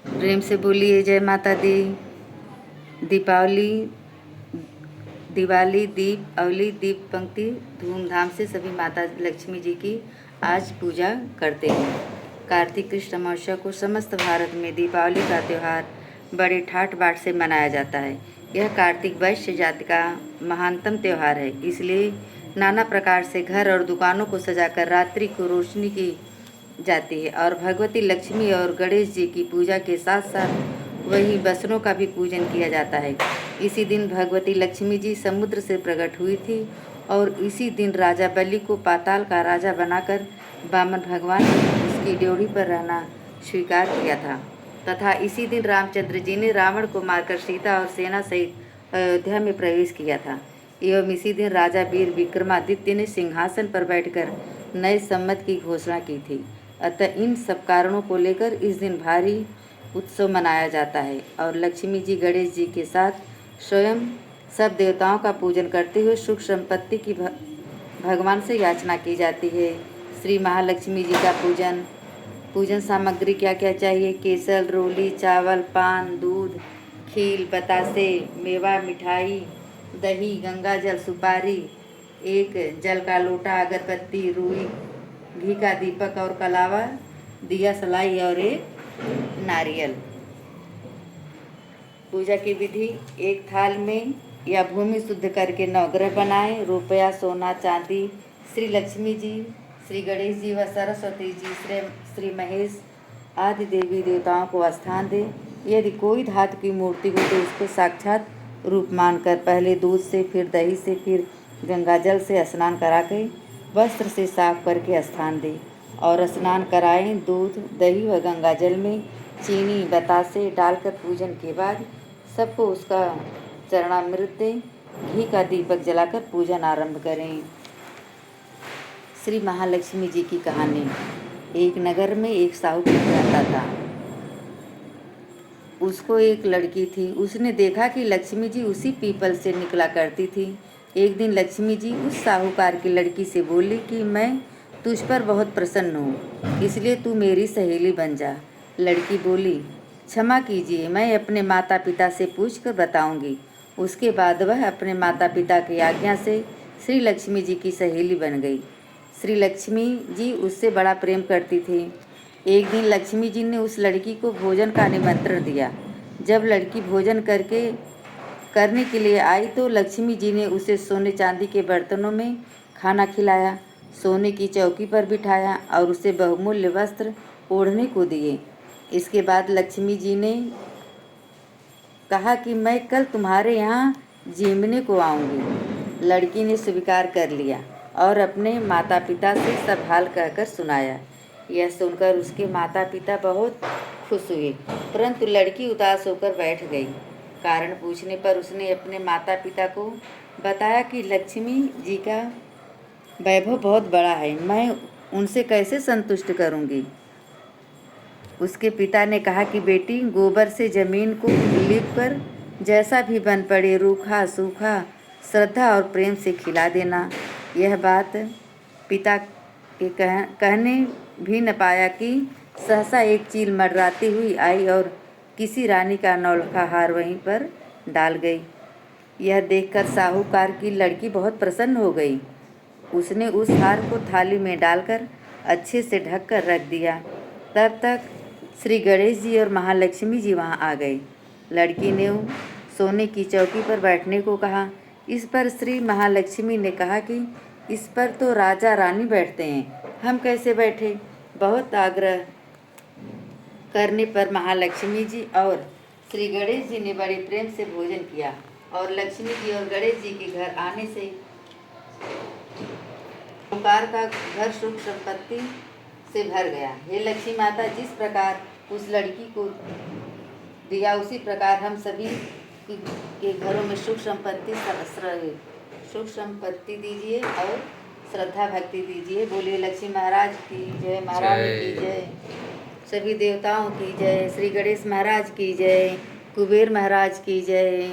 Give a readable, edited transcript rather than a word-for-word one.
प्रेम से बोलिए जय माता दी। दीपावली दिवाली दीप अवली दीप पंक्ति धूमधाम से सभी माता लक्ष्मी जी की आज पूजा करते हैं। कार्तिक कृष्ण अमावस्या को समस्त भारत में दीपावली का त्यौहार बड़े ठाठ बाट से मनाया जाता है। यह कार्तिक वैश्य जाति का महानतम त्यौहार है, इसलिए नाना प्रकार से घर और दुकानों को सजाकर रात्रि को रोशनी की जाती है और भगवती लक्ष्मी और गणेश जी की पूजा के साथ साथ वही बसनों का भी पूजन किया जाता है। इसी दिन भगवती लक्ष्मी जी समुद्र से प्रकट हुई थी और इसी दिन राजा बलि को पाताल का राजा बनाकर वामन भगवान ने उसकी ड्योढ़ी पर रहना स्वीकार किया था तथा इसी दिन रामचंद्र जी ने रावण को मारकर सीता और सेना सहित अयोध्या में प्रवेश किया था। एवं इसी दिन राजा वीर विक्रमादित्य ने सिंहासन पर बैठकर नए संवत की घोषणा की थी। अतः इन सब कारणों को लेकर इस दिन भारी उत्सव मनाया जाता है और लक्ष्मी जी गणेश जी के साथ स्वयं सब देवताओं का पूजन करते हुए सुख संपत्ति की भगवान से याचना की जाती है। श्री महालक्ष्मी जी का पूजन सामग्री क्या क्या चाहिए? केसर, रोली, चावल, पान, दूध, खील, बतासे, मेवा, मिठाई, दही, गंगा जल, सुपारी, एक जल का लोटा, अगरबत्ती, रुई, घी का दीपक और कलावा, दिया सलाई और एक नारियल। पूजा की विधि: एक थाल में या भूमि शुद्ध करके नवग्रह बनाएं। रुपया, सोना, चांदी श्री लक्ष्मी जी, श्री गणेश जी व सरस्वती जी, श्री महेश आदि देवी देवताओं को स्थान दें। यदि कोई धातु की मूर्ति हो तो उसको साक्षात रूप मानकर पहले दूध से, फिर दही से, फिर गंगा जल से स्नान करा के वस्त्र से साफ करके स्थान दें और स्नान कराएं। दूध, दही व गंगा जल में चीनी, बतासे डालकर पूजन के बाद सबको उसका चरणामृत दें। घी का दीपक जलाकर पूजन आरंभ करें। श्री महालक्ष्मी जी की कहानी। एक नगर में एक साहूकार रहता था। उसको एक लड़की थी। उसने देखा कि लक्ष्मी जी उसी पीपल से निकला करती थी। एक दिन लक्ष्मी जी उस साहूकार की लड़की से बोली कि मैं तुझ पर बहुत प्रसन्न हूँ, इसलिए तू मेरी सहेली बन जा। लड़की बोली, क्षमा कीजिए, मैं अपने माता पिता से पूछकर बताऊंगी। उसके बाद वह अपने माता पिता की आज्ञा से श्री लक्ष्मी जी की सहेली बन गई। श्री लक्ष्मी जी उससे बड़ा प्रेम करती थी। एक दिन लक्ष्मी जी ने उस लड़की को भोजन का निमंत्रण दिया। जब लड़की भोजन करने के लिए आई तो लक्ष्मी जी ने उसे सोने चांदी के बर्तनों में खाना खिलाया, सोने की चौकी पर बिठाया और उसे बहुमूल्य वस्त्र ओढ़ने को दिए। इसके बाद लक्ष्मी जी ने कहा कि मैं कल तुम्हारे यहाँ जीमने को आऊँगी। लड़की ने स्वीकार कर लिया और अपने माता पिता से सब हाल कहकर सुनाया। यह सुनकर उसके माता पिता बहुत खुश हुए, परंतु लड़की उदास होकर बैठ गई। कारण पूछने पर उसने अपने माता पिता को बताया कि लक्ष्मी जी का वैभव बहुत बड़ा है, मैं उनसे कैसे संतुष्ट करूंगी। उसके पिता ने कहा कि बेटी, गोबर से जमीन को लीप कर जैसा भी बन पड़े, रूखा सूखा, श्रद्धा और प्रेम से खिला देना। यह बात पिता के कहने भी न पाया कि सहसा एक चील मंडराती हुई आई और किसी रानी का नौलखा हार वहीं पर डाल गई। यह देखकर साहूकार की लड़की बहुत प्रसन्न हो गई। उसने उस हार को थाली में डालकर अच्छे से ढक कर रख दिया। तब तक श्री गणेश जी और महालक्ष्मी जी वहां आ गए। लड़की ने सोने की चौकी पर बैठने को कहा। इस पर श्री महालक्ष्मी ने कहा कि इस पर तो राजा रानी बैठते हैं, हम कैसे बैठे। बहुत आग्रह करने पर महालक्ष्मी जी और श्री गणेश जी ने बड़े प्रेम से भोजन किया और लक्ष्मी जी और गणेश जी के घर आने से साहूकार का घर सुख संपत्ति से भर गया। हे लक्ष्मी माता, जिस प्रकार उस लड़की को दिया उसी प्रकार हम सभी के घरों में सुख संपत्ति दीजिए और श्रद्धा भक्ति दीजिए। बोलिए लक्ष्मी महाराज की जय, महारानी की जय, सभी देवताओं की जय, श्री गणेश महाराज की जय, कुबेर महाराज की जय।